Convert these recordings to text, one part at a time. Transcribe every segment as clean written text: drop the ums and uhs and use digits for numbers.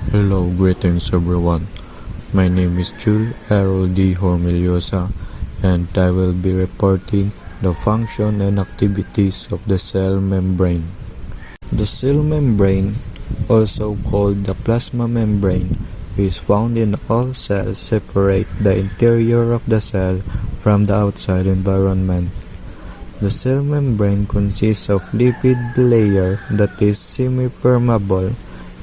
Hello, greetings everyone. My name is Jules Harold D. Hormiliosa, and I will be reporting the function and activities of the cell membrane. The cell membrane, also called the plasma membrane, is found in all cells. Separate the interior of the cell from the outside environment. The cell membrane consists of lipid layer that is semi-permeable.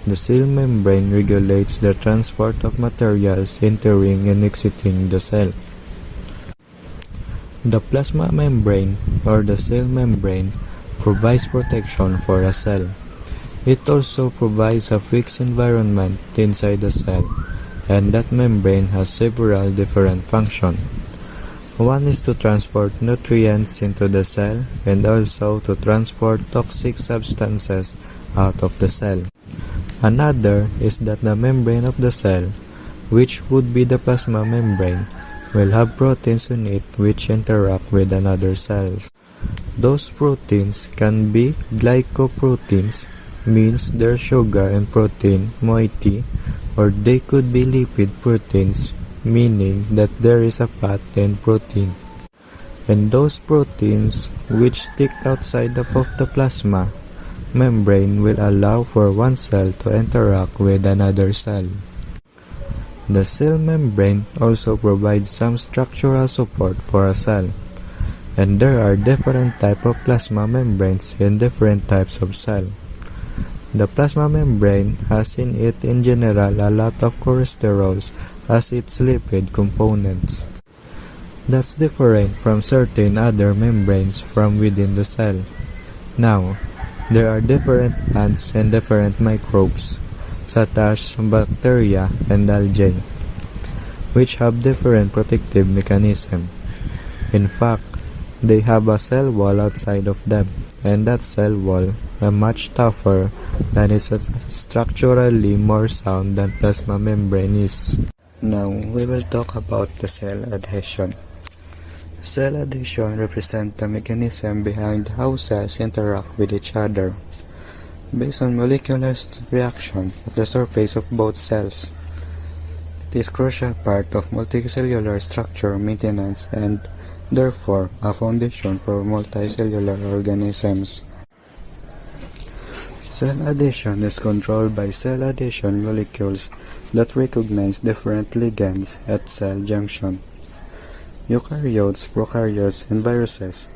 The cell membrane regulates the transport of materials entering and exiting the cell. The plasma membrane, or the cell membrane, provides protection for a cell. It also provides a fixed environment inside the cell, and that membrane has several different functions. One is to transport nutrients into the cell and also to transport toxic substances out of the cell. Another is that the membrane of the cell, which would be the plasma membrane, will have proteins in it which interact with another cells. Those proteins can be glycoproteins, means their sugar and protein moiety, or they could be lipid proteins, meaning that there is a fat and protein. And those proteins which stick outside of the plasma membrane will allow for one cell to interact with another cell. The cell membrane also provides some structural support for a cell, and there are different types of plasma membranes in different types of cell. The plasma membrane has in it in general a lot of cholesterols as its lipid components. That's different from certain other membranes from within the cell. Now, there are different plants and different microbes, such as bacteria and algae, which have different protective mechanisms. In fact, they have a cell wall outside of them, and that cell wall is much tougher than is structurally more sound than plasma membrane is. Now, we will talk about the cell adhesion. Cell adhesion represents the mechanism behind how cells interact with each other, based on molecular reaction at the surface of both cells. It is a crucial part of multicellular structure maintenance and, therefore, a foundation for multicellular organisms. Cell adhesion is controlled by cell adhesion molecules that recognize different ligands at cell junction. Eukaryotes, prokaryotes, and viruses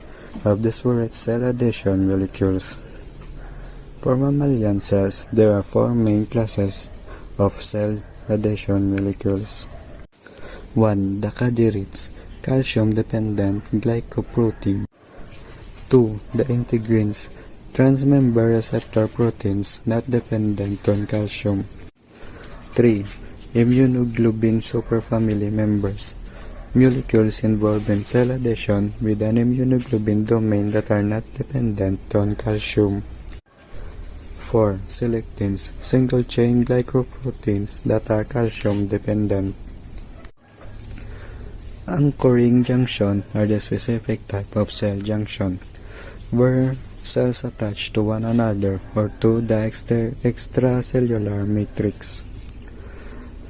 have disparate cell adhesion molecules. For mammalian cells, there are four main classes of cell adhesion molecules. 1. The cadherin, calcium-dependent glycoprotein. 2. The integrins, transmembrane receptor proteins not dependent on calcium. 3. Immunoglobulin superfamily members, molecules involved in cell adhesion with an immunoglobulin domain that are not dependent on calcium. 4. Selectins, single-chain glycoproteins that are calcium-dependent. Anchoring junction are the specific type of cell junction, where cells attach to one another or to the extracellular matrix.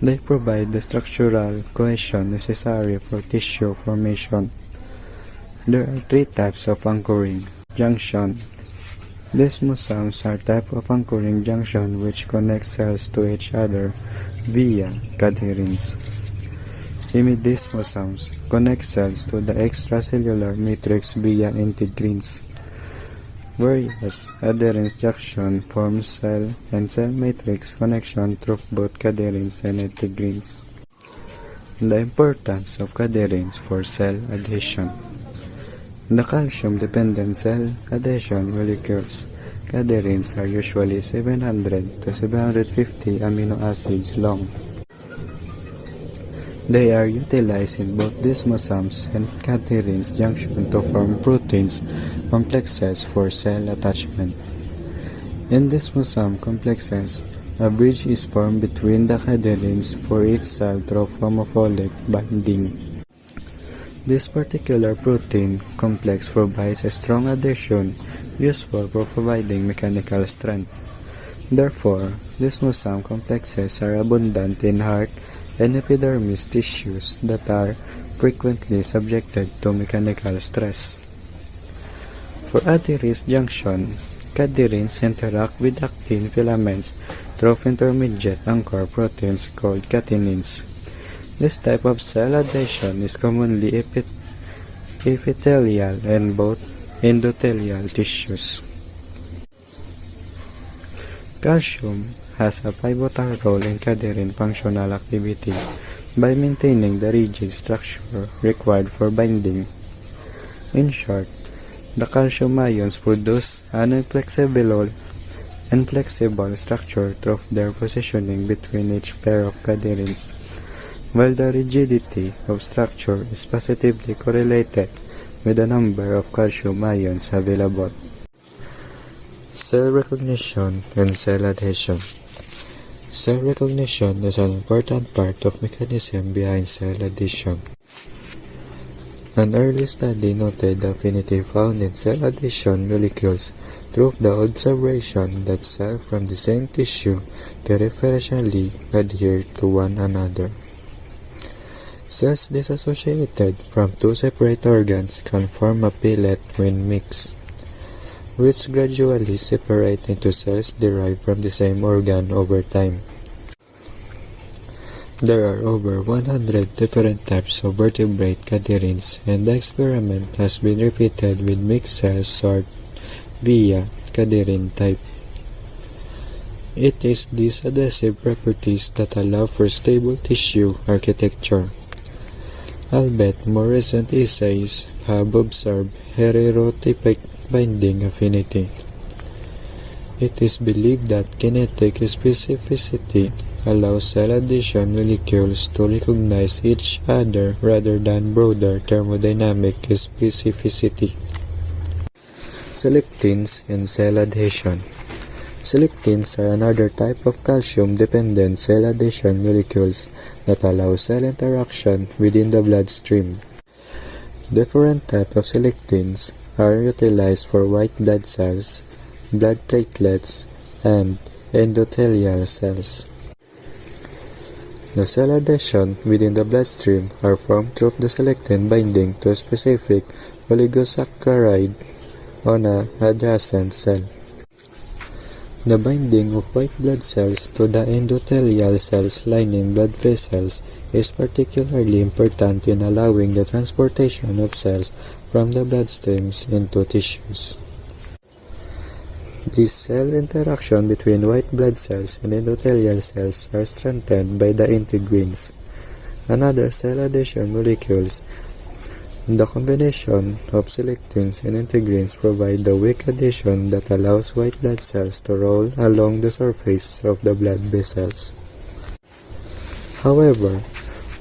They provide the structural cohesion necessary for tissue formation. There are three types of anchoring junction. Desmosums are type of anchoring junction which connect cells to each other via cadherins. Hemidesmosums connect cells to the extracellular matrix via integrins, whereas adherens junction forms cell and cell matrix connection through both cadherins and integrins. The importance of cadherins for cell adhesion. The calcium-dependent cell adhesion molecules, cadherins, are usually 700 to 750 amino acids long. They are utilized in both desmosums and cadherins junction to form proteins complexes for cell attachment. In desmosome complexes, a bridge is formed between the cadherins for each cell through homophilic binding. This particular protein complex provides a strong adhesion useful for providing mechanical strength. Therefore, desmosome complexes are abundant in heart and epidermis tissues that are frequently subjected to mechanical stress. For adenine junction, catenins interact with actin filaments through intermediate anchor proteins called catenins. This type of cell adhesion is commonly epithelial and both endothelial tissues. Calcium has a pivotal role in catenin functional activity by maintaining the rigid structure required for binding. In short, the calcium ions produce an inflexible structure through their positioning between each pair of catenins, while the rigidity of structure is positively correlated with the number of calcium ions available. Cell recognition and cell adhesion. Cell recognition is an important part of mechanism behind cell adhesion. An early study noted the affinity found in cell adhesion molecules through the observation that cells from the same tissue preferentially adhere to one another. Cells disassociated from two separate organs can form a pellet when mixed, which gradually separate into cells derived from the same organ over time. There are over 100 different types of vertebrate catenins, and the experiment has been repeated with mixed cells sorted via catenin type. It is these adhesive properties that allow for stable tissue architecture. Albeit more recent assays have observed heterotypic binding affinity. It is believed that kinetic specificity allows cell adhesion molecules to recognize each other rather than broader thermodynamic specificity. Selectins and cell adhesion. Selectins are another type of calcium-dependent cell adhesion molecules that allow cell interaction within the bloodstream. Different types of selectins are utilized for white blood cells, blood platelets, and endothelial cells. The cell adhesion within the bloodstream are formed through the selectin binding to a specific oligosaccharide on an adjacent cell. The binding of white blood cells to the endothelial cells lining blood vessels is particularly important in allowing the transportation of cells from the bloodstreams into tissues. This cell interaction between white blood cells and endothelial cells are strengthened by the integrins, another cell adhesion molecules. The combination of selectins and integrins provide the weak adhesion that allows white blood cells to roll along the surface of the blood vessels. However,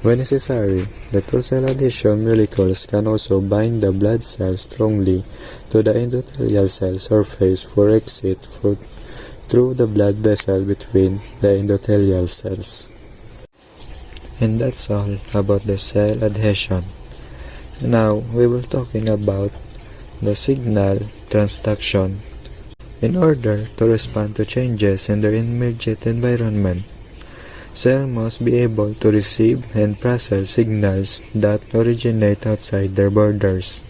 when necessary, the two cell adhesion molecules can also bind the blood cells strongly to the endothelial cell surface for exit through the blood vessel between the endothelial cells. And that's all about the cell adhesion. Now, we will talking about the signal transduction. In order to respond to changes in their immediate environment, cells must be able to receive and process signals that originate outside their borders.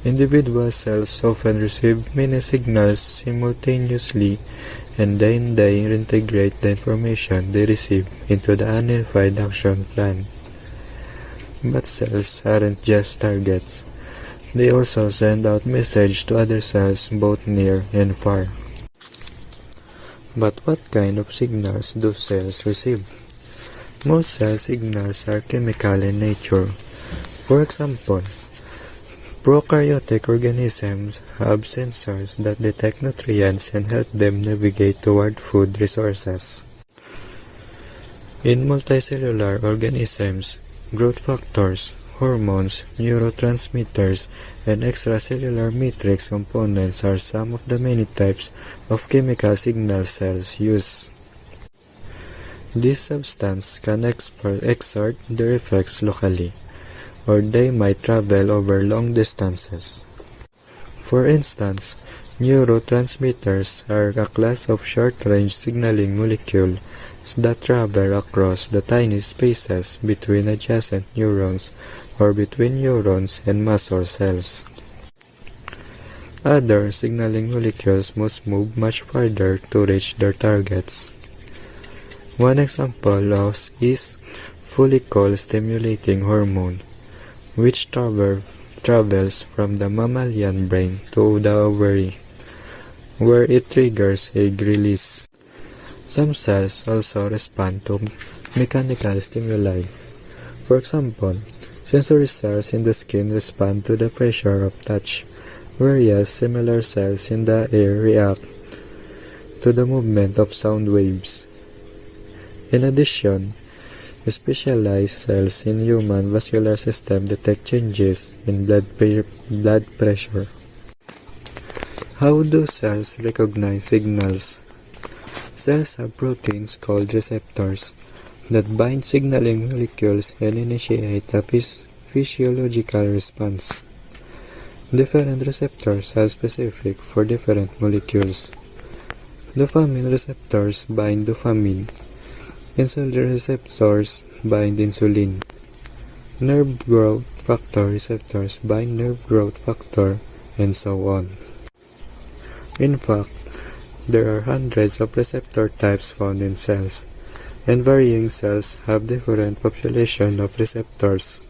Individual cells often receive many signals simultaneously, and then they integrate the information they receive into the unified action plan. But cells aren't just targets. They also send out messages to other cells both near and far. But what kind of signals do cells receive? Most cell signals are chemical in nature. For example, prokaryotic organisms have sensors that detect nutrients and help them navigate toward food resources. In multicellular organisms, growth factors, hormones, neurotransmitters, and extracellular matrix components are some of the many types of chemical signal cells use. These substances can exert their effects locally, or they might travel over long distances. For instance, Neurotransmitters are a class of short-range signaling molecules that travel across the tiny spaces between adjacent neurons or between neurons and muscle cells. Other signaling molecules must move much farther to reach their targets. One example is follicle-stimulating hormone, which travels from the mammalian brain to the ovary, where it triggers egg release. Some cells also respond to mechanical stimuli. For example, sensory cells in the skin respond to the pressure of touch, whereas similar cells in the air react to the movement of sound waves. In addition, specialized cells in human vascular system detect changes in blood pressure. How do cells recognize signals? Cells have proteins called receptors that bind signaling molecules and initiate a physiological response. Different receptors are specific for different molecules. Dopamine receptors bind dopamine. Insulin receptors bind insulin. Nerve growth factor receptors bind nerve growth factor, and so on. In fact, there are hundreds of receptor types found in cells, and varying cells have different population of receptors.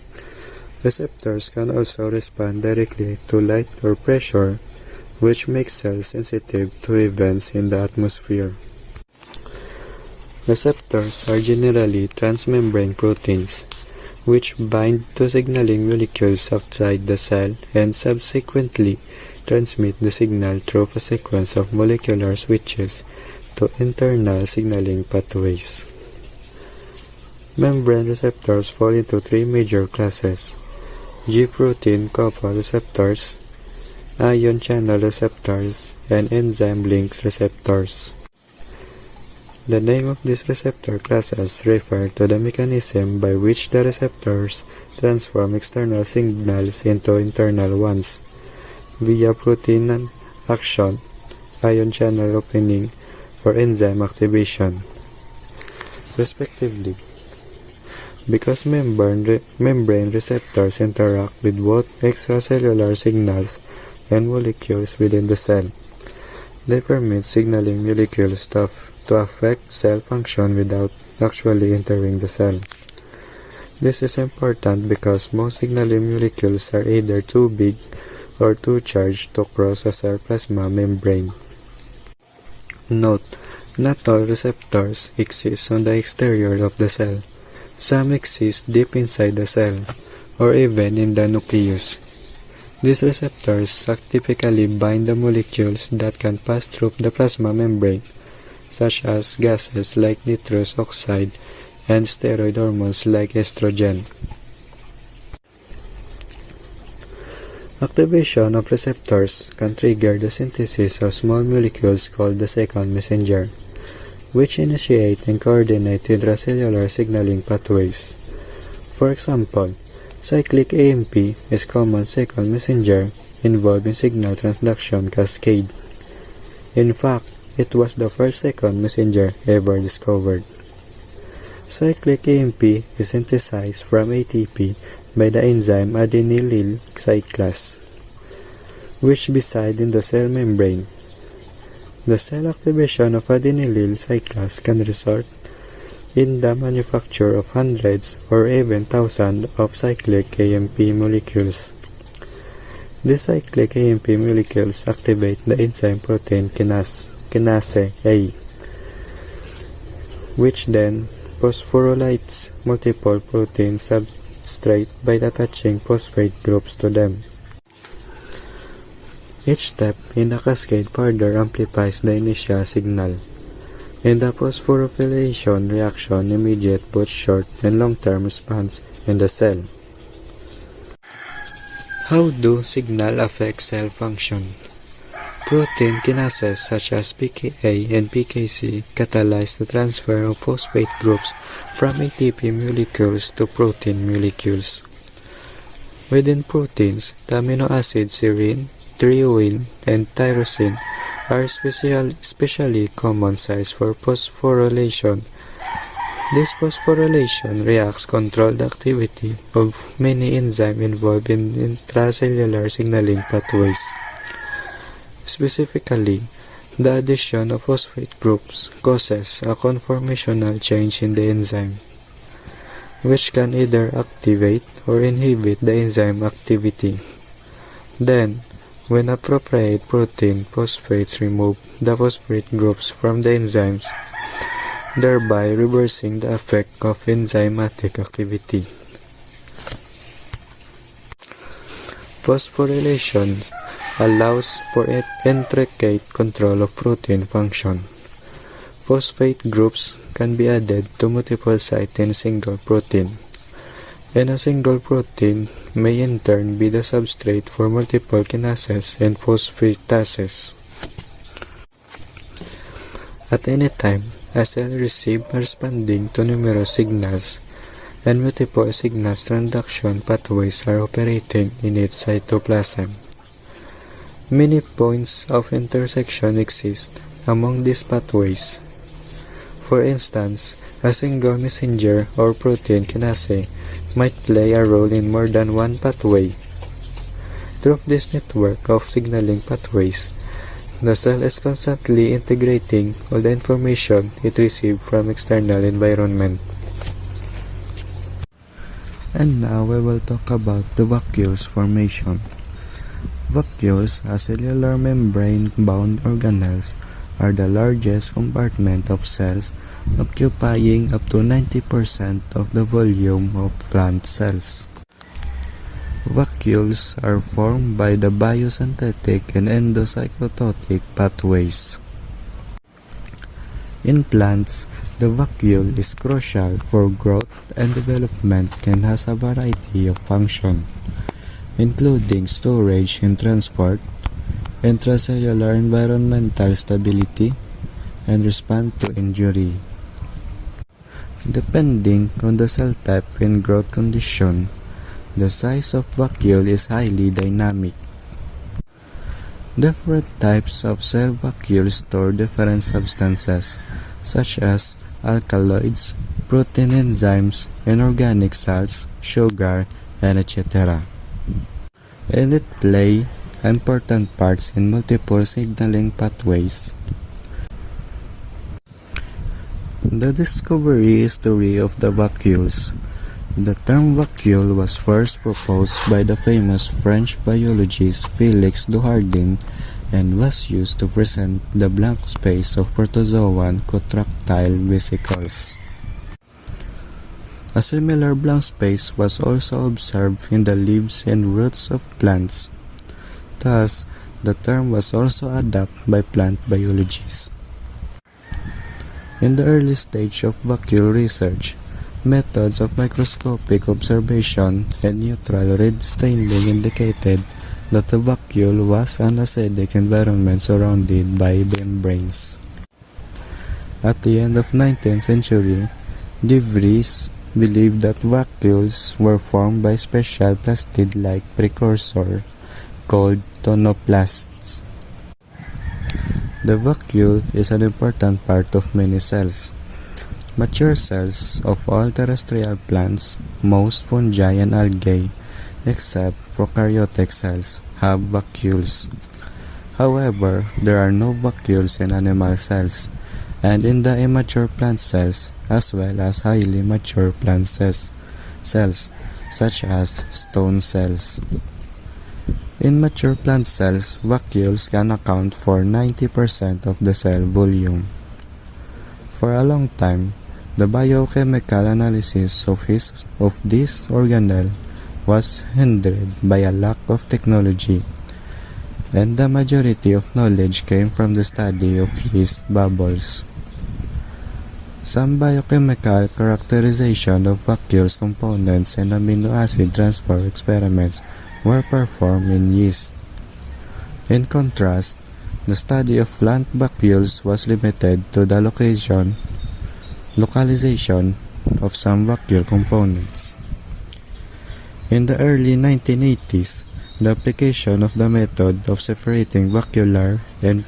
Receptors can also respond directly to light or pressure, which makes cells sensitive to events in the atmosphere. Receptors are generally transmembrane proteins, which bind to signaling molecules outside the cell and subsequently transmit the signal through a sequence of molecular switches to internal signaling pathways. Membrane receptors fall into three major classes: G-protein coupled receptors, ion channel receptors, and enzyme link receptors. The name of these receptor classes refer to the mechanism by which the receptors transform external signals into internal ones, via protein action, ion channel opening, or enzyme activation, respectively. Because membrane receptors interact with both extracellular signals and molecules within the cell, they permit signaling molecules to affect cell function without actually entering the cell. This is important because most signaling molecules are either too big or too charged to cross a cell plasma membrane. Note: not all receptors exist on the exterior of the cell. Some exist deep inside the cell, or even in the nucleus. These receptors typically bind the molecules that can pass through the plasma membrane, such as gases like nitrous oxide and steroid hormones like estrogen. Activation of receptors can trigger the synthesis of small molecules called the second messenger, which initiate and coordinate intracellular signaling pathways. For example, cyclic AMP is a common second messenger involved in signal transduction cascade. In fact, it was the first second messenger ever discovered. Cyclic AMP is synthesized from ATP by the enzyme adenylyl cyclase, which resides in the cell membrane. The cell activation of adenylyl cyclase can result in the manufacture of hundreds or even thousands of cyclic AMP molecules. These cyclic AMP molecules activate the enzyme protein kinase A, which then phosphorylates multiple protein substrate by attaching phosphate groups to them. Each step in the cascade further amplifies the initial signal. In the phosphorylation reaction, immediate both short and long-term response in the cell. How do signal affect cell function? Protein kinases such as pKa and pKc catalyze the transfer of phosphate groups from ATP molecules to protein molecules. Within proteins, the amino acids serine, threonine, and tyrosine are especially common sites for phosphorylation. This phosphorylation reacts controlled activity of many enzymes involved in intracellular signaling pathways. Specifically, the addition of phosphate groups causes a conformational change in the enzyme, which can either activate or inhibit the enzyme activity. Then, when appropriate protein phosphates remove the phosphate groups from the enzymes, thereby reversing the effect of enzymatic activity. Phosphorylation allows for intricate control of protein function. Phosphate groups can be added to multiple sites in a single protein, and a single protein may in turn be the substrate for multiple kinases and phosphatases. At any time, a cell receives responding to numerous signals, and multiple signal transduction pathways are operating in its cytoplasm. Many points of intersection exist among these pathways. For instance, a single messenger or protein kinase might play a role in more than one pathway. Through this network of signaling pathways, the cell is constantly integrating all the information it received from external environment. And now we will talk about the vacuous formation. Vacuoles, acellular membrane-bound organelles, are the largest compartment of cells, occupying up to 90% of the volume of plant cells. Vacuoles are formed by the biosynthetic and endocytotic pathways. In plants, the vacuole is crucial for growth and development and has a variety of functions, including storage and transport, intracellular environmental stability, and response to injury. Depending on the cell type and growth condition, the size of vacuole is highly dynamic. Different types of cell vacuoles store different substances, such as alkaloids, protein enzymes, inorganic salts, sugar, and etc. And it play important parts in multiple signaling pathways. The discovery history of the vacuoles. The term vacuole was first proposed by the famous French biologist Félix Dujardin and was used to present the blank space of protozoan contractile vesicles. A similar blank space was also observed in the leaves and roots of plants. Thus, the term was also adopted by plant biologists. In the early stage of vacuole research, methods of microscopic observation and neutral red staining indicated that the vacuole was an acidic environment surrounded by membranes. At the end of the 19th century, De Vries believed that vacuoles were formed by special plastid-like precursors called tonoplasts. The vacuole is an important part of many cells. Mature cells of all terrestrial plants, most fungi and algae, except prokaryotic cells, have vacuoles. However, there are no vacuoles in animal cells, and in the immature plant cells, as well as highly mature plant cells, such as stone cells. In mature plant cells, vacuoles can account for 90% of the cell volume. For a long time, the biochemical analysis of this organelle was hindered by a lack of technology, and the majority of knowledge came from the study of yeast bubbles. Some biochemical characterization of vacuoles components and amino acid transfer experiments were performed in yeast. In contrast, the study of plant vacuoles was limited to the localization of some vacuole components. In the early 1980s, The application of the method of separating vacuolar and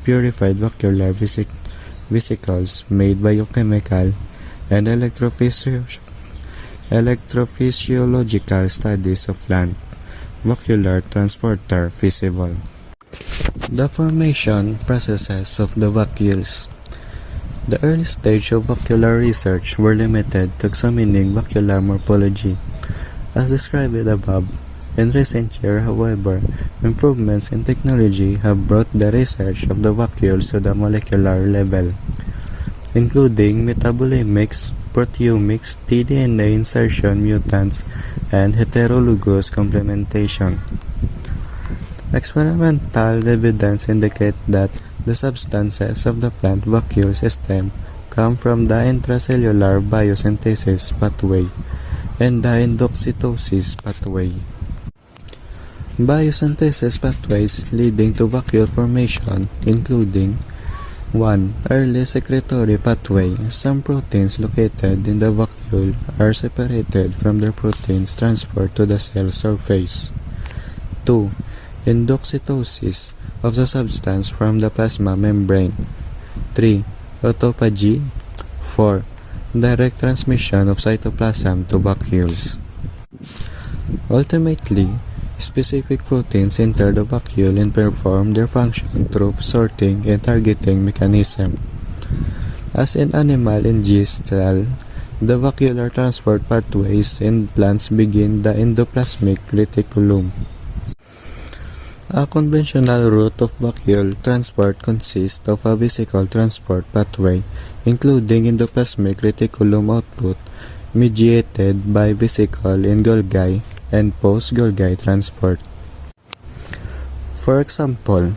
purified vacuolar vesicles made biochemical and electrophysiological studies of plant vacuolar transporter visible. The formation processes of the vacuoles. The early stage of vacuolar research were limited to examining vacuolar morphology, as described above. In recent years, however, improvements in technology have brought the research of the vacuoles to the molecular level, including metabolimics, proteomics, tDNA insertion mutants, and heterologous complementation. Experimental evidence indicates that the substances of the plant vacuole system come from the intracellular biosynthesis pathway and the endocytosis pathway. Biosynthesis pathways leading to vacuole formation including 1. Early secretory pathway. Some proteins located in the vacuole are separated from their proteins transferred to the cell surface. 2. Endocytosis of the substance from the plasma membrane. 3. Autophagy. 4. Direct transmission of cytoplasm to vacuoles. Ultimately, specific proteins enter the vacuole and perform their function through sorting and targeting mechanism. As in animal and yeast cell, the vacuolar transport pathways in plants begin the endoplasmic reticulum. A conventional route of vacuole transport consists of a vesicle transport pathway, including endoplasmic reticulum output, mediated by vesicle in Golgi, and post-Golgi transport. For example,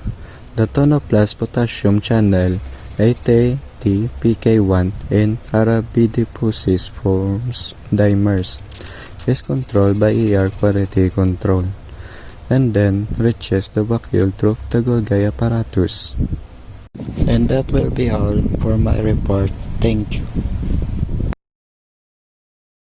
the tonoplast potassium channel ATP-PK1 in Arabidopsis forms dimers is controlled by ER quality control, and then reaches the vacuole through the Golgi apparatus. And that will be all for my report. Thank you.